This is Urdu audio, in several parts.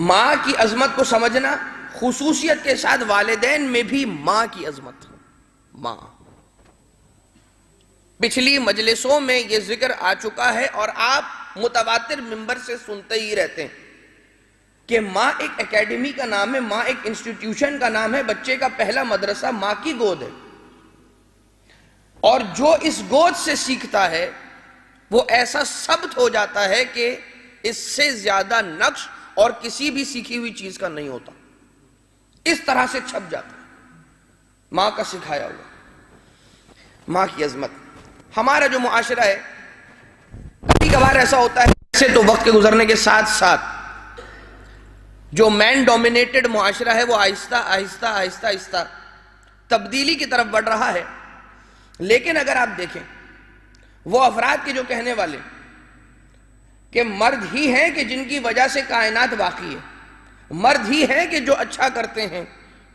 ماں کی عظمت کو سمجھنا، خصوصیت کے ساتھ والدین میں بھی ماں کی عظمت ہو. ماں، پچھلی مجلسوں میں یہ ذکر آ چکا ہے اور آپ متواتر منبر سے سنتے ہی رہتے ہیں کہ ماں ایک اکیڈمی کا نام ہے، ماں ایک انسٹیٹیوشن کا نام ہے، بچے کا پہلا مدرسہ ماں کی گود ہے. اور جو اس گود سے سیکھتا ہے وہ ایسا ثبت ہو جاتا ہے کہ اس سے زیادہ نقش اور کسی بھی سیکھی ہوئی چیز کا نہیں ہوتا. اس طرح سے چھپ جاتا ہے ماں کا سکھایا ہوا. ماں کی عظمت. ہمارا جو معاشرہ ہے کبھی کبھار ایسا ہوتا ہے، ایسے تو وقت کے گزرنے کے ساتھ ساتھ جو مین ڈومینیٹڈ معاشرہ ہے وہ آہستہ آہستہ آہستہ آہستہ تبدیلی کی طرف بڑھ رہا ہے. لیکن اگر آپ دیکھیں وہ افراد کے جو کہنے والے کہ مرد ہی ہیں کہ جن کی وجہ سے کائنات واقعی ہے، مرد ہی ہیں کہ جو اچھا کرتے ہیں،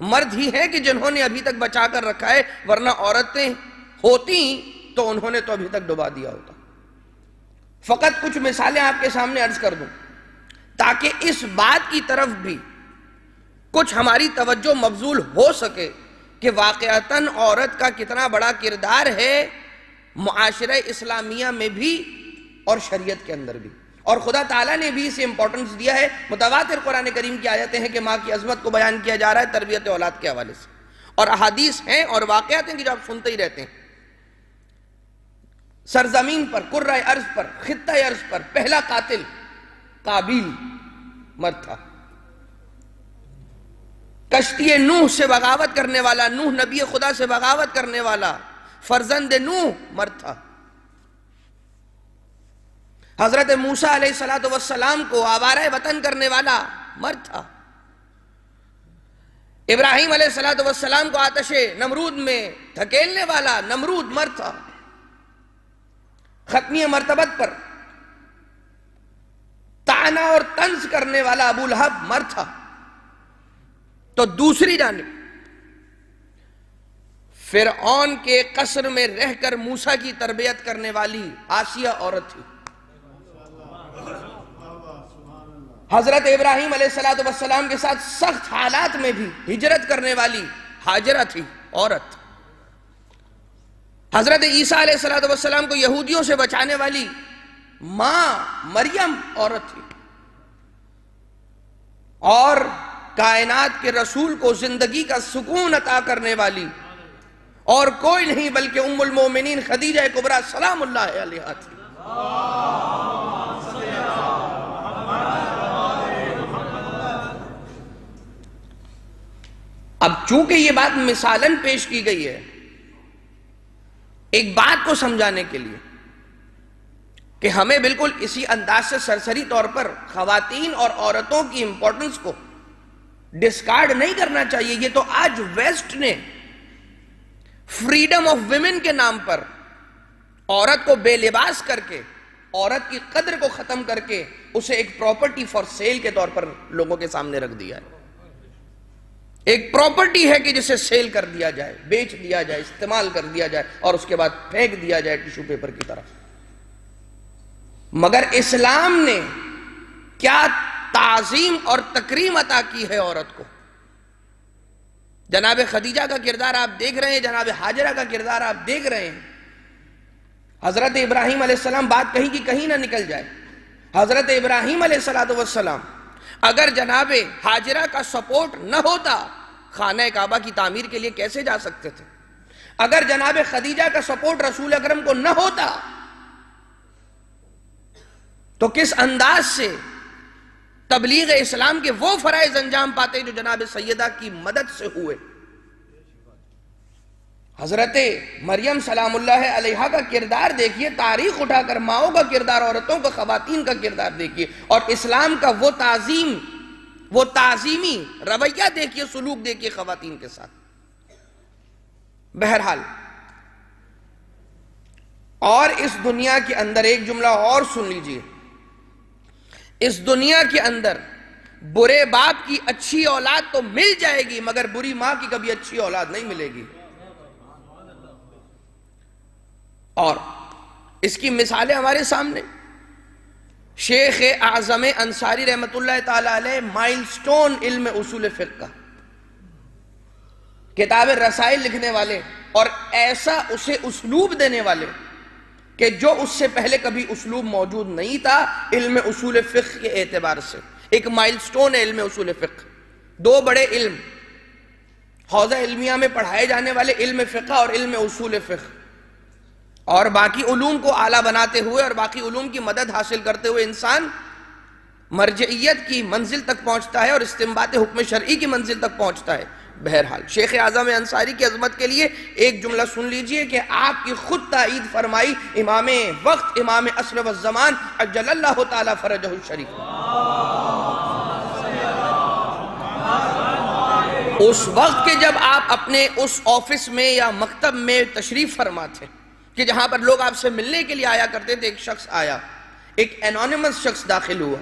مرد ہی ہیں کہ جنہوں نے ابھی تک بچا کر رکھا ہے، ورنہ عورتیں ہوتی تو انہوں نے تو ابھی تک ڈبا دیا ہوتا. فقط کچھ مثالیں آپ کے سامنے عرض کر دوں تاکہ اس بات کی طرف بھی کچھ ہماری توجہ مبذول ہو سکے کہ واقعتاً عورت کا کتنا بڑا کردار ہے معاشرہ اسلامیہ میں بھی اور شریعت کے اندر بھی. اور خدا تعالیٰ نے بھی اسے امپورٹنس دیا ہے. متواتر قرآن کریم کی آیتیں ہیں کہ ماں کی عظمت کو بیان کیا جا رہا ہے تربیت اولاد کے حوالے سے، اور احادیث ہیں اور واقعات ہیں کہ جو آپ سنتے ہی رہتے ہیں. سرزمین پر، کرۂ ارض پر، خطہ ارض پر پہلا قاتل قابیل مرد تھا. کشتی نوح سے بغاوت کرنے والا، نوح نبی خدا سے بغاوت کرنے والا فرزند نوح مرد تھا. حضرت موسیٰ علیہ السلام کو آوارہ وطن کرنے والا مرد تھا. ابراہیم علیہ السلام کو آتش نمرود میں دھکیلنے والا نمرود مرد تھا. ختمی مرتبت پر طعنہ اور طنز کرنے والا ابو لہب مرد تھا. تو دوسری جانب فرعون کے قصر میں رہ کر موسیٰ کی تربیت کرنے والی آسیہ عورت تھی. حضرت ابراہیم علیہ السلام کے ساتھ سخت حالات میں بھی ہجرت کرنے والی ہاجرہ تھی، عورت. حضرت عیسیٰ علیہ السلام کو یہودیوں سے بچانے والی ماں مریم عورت تھی. اور کائنات کے رسول کو زندگی کا سکون عطا کرنے والی اور کوئی نہیں بلکہ ام المومنین خدیجہ کبریٰ سلام اللہ علیہا تھی. اب چونکہ یہ بات مثالاً پیش کی گئی ہے ایک بات کو سمجھانے کے لیے کہ ہمیں بالکل اسی انداز سے سرسری طور پر خواتین اور عورتوں کی امپورٹنس کو ڈسکارڈ نہیں کرنا چاہیے. یہ تو آج ویسٹ نے فریڈم آف ویمن کے نام پر عورت کو بے لباس کر کے، عورت کی قدر کو ختم کر کے اسے ایک پراپرٹی فار سیل کے طور پر لوگوں کے سامنے رکھ دیا ہے. ایک پراپرٹی ہے کہ جسے سیل کر دیا جائے، بیچ دیا جائے، استعمال کر دیا جائے اور اس کے بعد پھینک دیا جائے ٹیشو پیپر کی طرح. مگر اسلام نے کیا تعظیم اور تکریم عطا کی ہے عورت کو. جناب خدیجہ کا کردار آپ دیکھ رہے ہیں، جناب ہاجرہ کا کردار آپ دیکھ رہے ہیں. حضرت ابراہیم علیہ السلام بات کہیں کی کہیں نہ نکل جائے. حضرت ابراہیم علیہ السلام اگر جناب ہاجرہ کا سپورٹ نہ ہوتا خانہ کعبہ کی تعمیر کے لیے کیسے جا سکتے تھے؟ اگر جناب خدیجہ کا سپورٹ رسول اکرم کو نہ ہوتا تو کس انداز سے تبلیغ اسلام کے وہ فرائض انجام پاتے جو جناب سیدہ کی مدد سے ہوئے. حضرت مریم سلام اللہ علیہا کا کردار دیکھیے، تاریخ اٹھا کر ماؤں کا کردار، عورتوں کا، خواتین کا کردار دیکھیے، اور اسلام کا وہ تعظیمی رویہ دیکھیے، سلوک دیکھیے خواتین کے ساتھ. بہرحال اور اس دنیا کے اندر ایک جملہ اور سن لیجئے، اس دنیا کے اندر برے باپ کی اچھی اولاد تو مل جائے گی مگر بری ماں کی کبھی اچھی اولاد نہیں ملے گی. اور اس کی مثالیں ہمارے سامنے. شیخ اعظم انصاری رحمۃ اللہ تعالی علیہ مائل سٹون علم اصول فقہ کا کتاب رسائل لکھنے والے، اور ایسا اسے اسلوب دینے والے کہ جو اس سے پہلے کبھی اسلوب موجود نہیں تھا علم اصول فقہ کے اعتبار سے۔ ایک مائل سٹون ہے علم اصول فقہ۔ دو بڑے علم حوزہ علمیہ میں پڑھائے جانے والے، علم فقہ اور علم اصول فقہ، اور باقی علوم کو اعلیٰ بناتے ہوئے اور باقی علوم کی مدد حاصل کرتے ہوئے انسان مرجعیت کی منزل تک پہنچتا ہے اور استنباط حکم شرعی کی منزل تک پہنچتا ہے۔ بہرحال شیخ اعظم انصاری کی عظمت کے لیے ایک جملہ سن لیجئے کہ آپ کی خود تائید فرمائی امام وقت، امام عصر والزمان عجل اللہ تعالی فرجہ الشریف۔ اس وقت کے جب آپ اپنے اس آفس میں یا مکتب میں تشریف فرما تھے کہ جہاں پر لوگ آپ سے ملنے کے لیے آیا کرتے تھے، ایک شخص آیا، ایک انونیمس شخص داخل ہوا،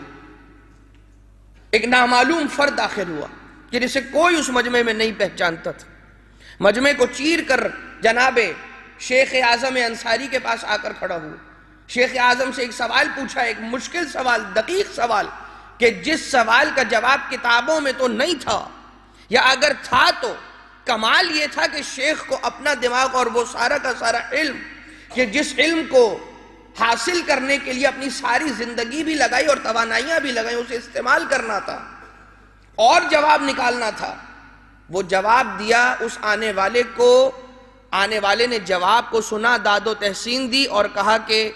ایک نامعلوم فرد داخل ہوا کہ جسے کوئی اس مجمع میں نہیں پہچانتا تھا۔ مجمع کو چیر کر جناب شیخ اعظم انصاری کے پاس آ کر کھڑا ہوا، شیخ اعظم سے ایک سوال پوچھا، ایک مشکل سوال، دقیق سوال، کہ جس سوال کا جواب کتابوں میں تو نہیں تھا، یا اگر تھا تو کمال یہ تھا کہ شیخ کو اپنا دماغ اور وہ سارا کا سارا علم، کہ جس علم کو حاصل کرنے کے لیے اپنی ساری زندگی بھی لگائی اور توانائیاں بھی لگائیں، اسے استعمال کرنا تھا اور جواب نکالنا تھا۔ وہ جواب دیا اس آنے والے کو، آنے والے نے جواب کو سنا، داد و تحسین دی اور کہا کہ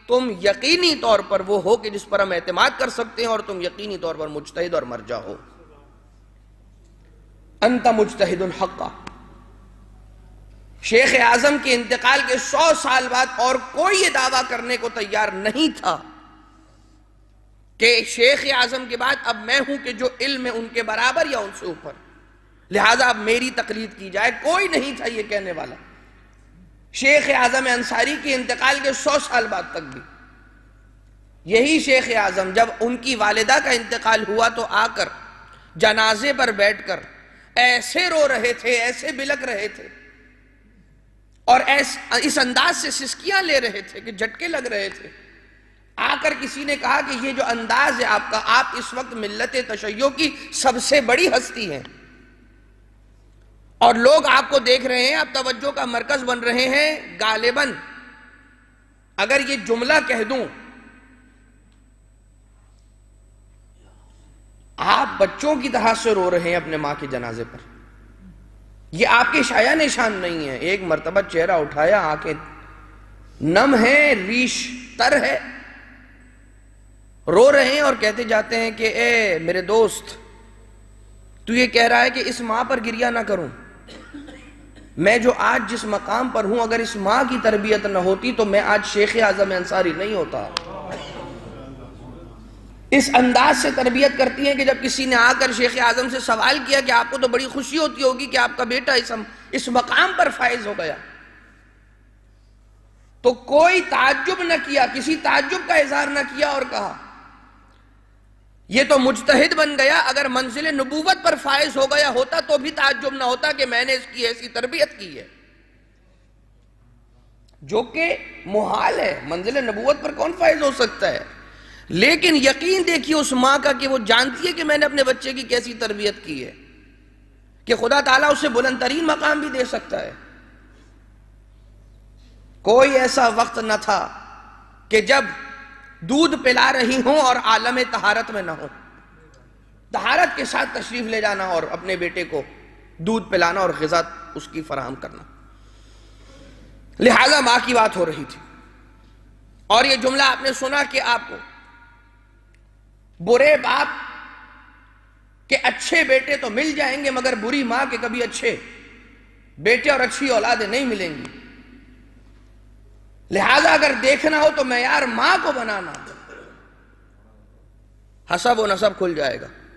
تم یقینی طور پر وہ ہو کہ جس پر ہم اعتماد کر سکتے ہیں، اور تم یقینی طور پر مجتہد اور مرجع ہو۔ انت مجتہد حقا۔ شیخ اعظم کے انتقال کے 100 سال بعد اور کوئی یہ دعویٰ کرنے کو تیار نہیں تھا کہ شیخ اعظم کے بعد اب میں ہوں کہ جو علم ہے ان کے برابر یا ان سے اوپر، لہٰذا اب میری تقلید کی جائے۔ کوئی نہیں تھا یہ کہنے والا۔ شیخ اعظم انصاری کے انتقال کے 100 سال بعد تک بھی یہی شیخ اعظم جب ان کی والدہ کا انتقال ہوا تو آ کر جنازے پر بیٹھ کر ایسے رو رہے تھے، ایسے بلک رہے تھے، اور اس انداز سے سسکیاں لے رہے تھے کہ جھٹکے لگ رہے تھے۔ آ کر کسی نے کہا کہ یہ جو انداز ہے آپ کا، آپ اس وقت ملت تشیع کی سب سے بڑی ہستی ہیں، اور لوگ آپ کو دیکھ رہے ہیں، آپ توجہ کا مرکز بن رہے ہیں۔ غالباً اگر یہ جملہ کہہ دوں، آپ بچوں کی طرح سے رو رہے ہیں اپنے ماں کے جنازے پر، یہ آپ کے شایع نشان نہیں ہے۔ ایک مرتبہ چہرہ اٹھایا، آنکھیں نم ہیں، ریش تر ہے، رو رہے ہیں اور کہتے جاتے ہیں کہ اے میرے دوست، تو یہ کہہ رہا ہے کہ اس ماں پر گریہ نہ کروں، میں جو آج جس مقام پر ہوں، اگر اس ماں کی تربیت نہ ہوتی تو میں آج شیخ اعظم انصاری نہیں ہوتا۔ اس انداز سے تربیت کرتی ہیں کہ جب کسی نے آ کر شیخ اعظم سے سوال کیا کہ آپ کو تو بڑی خوشی ہوتی ہوگی کہ آپ کا بیٹا اس مقام پر فائز ہو گیا، تو کوئی تعجب نہ کیا، کسی تعجب کا اظہار نہ کیا، اور کہا یہ تو مجتہد بن گیا، اگر منزل نبوت پر فائز ہو گیا ہوتا تو بھی تعجب نہ ہوتا کہ میں نے اس کی ایسی تربیت کی ہے، جو کہ محال ہے۔ منزل نبوت پر کون فائز ہو سکتا ہے؟ لیکن یقین دیکھیے اس ماں کا کہ وہ جانتی ہے کہ میں نے اپنے بچے کی کیسی تربیت کی ہے، کہ خدا تعالیٰ اسے بلند ترین مقام بھی دے سکتا ہے۔ کوئی ایسا وقت نہ تھا کہ جب دودھ پلا رہی ہوں اور عالم طہارت میں نہ ہو، طہارت کے ساتھ تشریف لے جانا اور اپنے بیٹے کو دودھ پلانا اور غذا اس کی فراہم کرنا۔ لہذا ماں کی بات ہو رہی تھی، اور یہ جملہ آپ نے سنا کہ آپ کو برے باپ کے اچھے بیٹے تو مل جائیں گے، مگر بری ماں کے کبھی اچھے بیٹے اور اچھی اولادیں نہیں ملیں گی۔ لہذا اگر دیکھنا ہو تو معیار ماں کو بنانا، حسب و نسب کھل جائے گا۔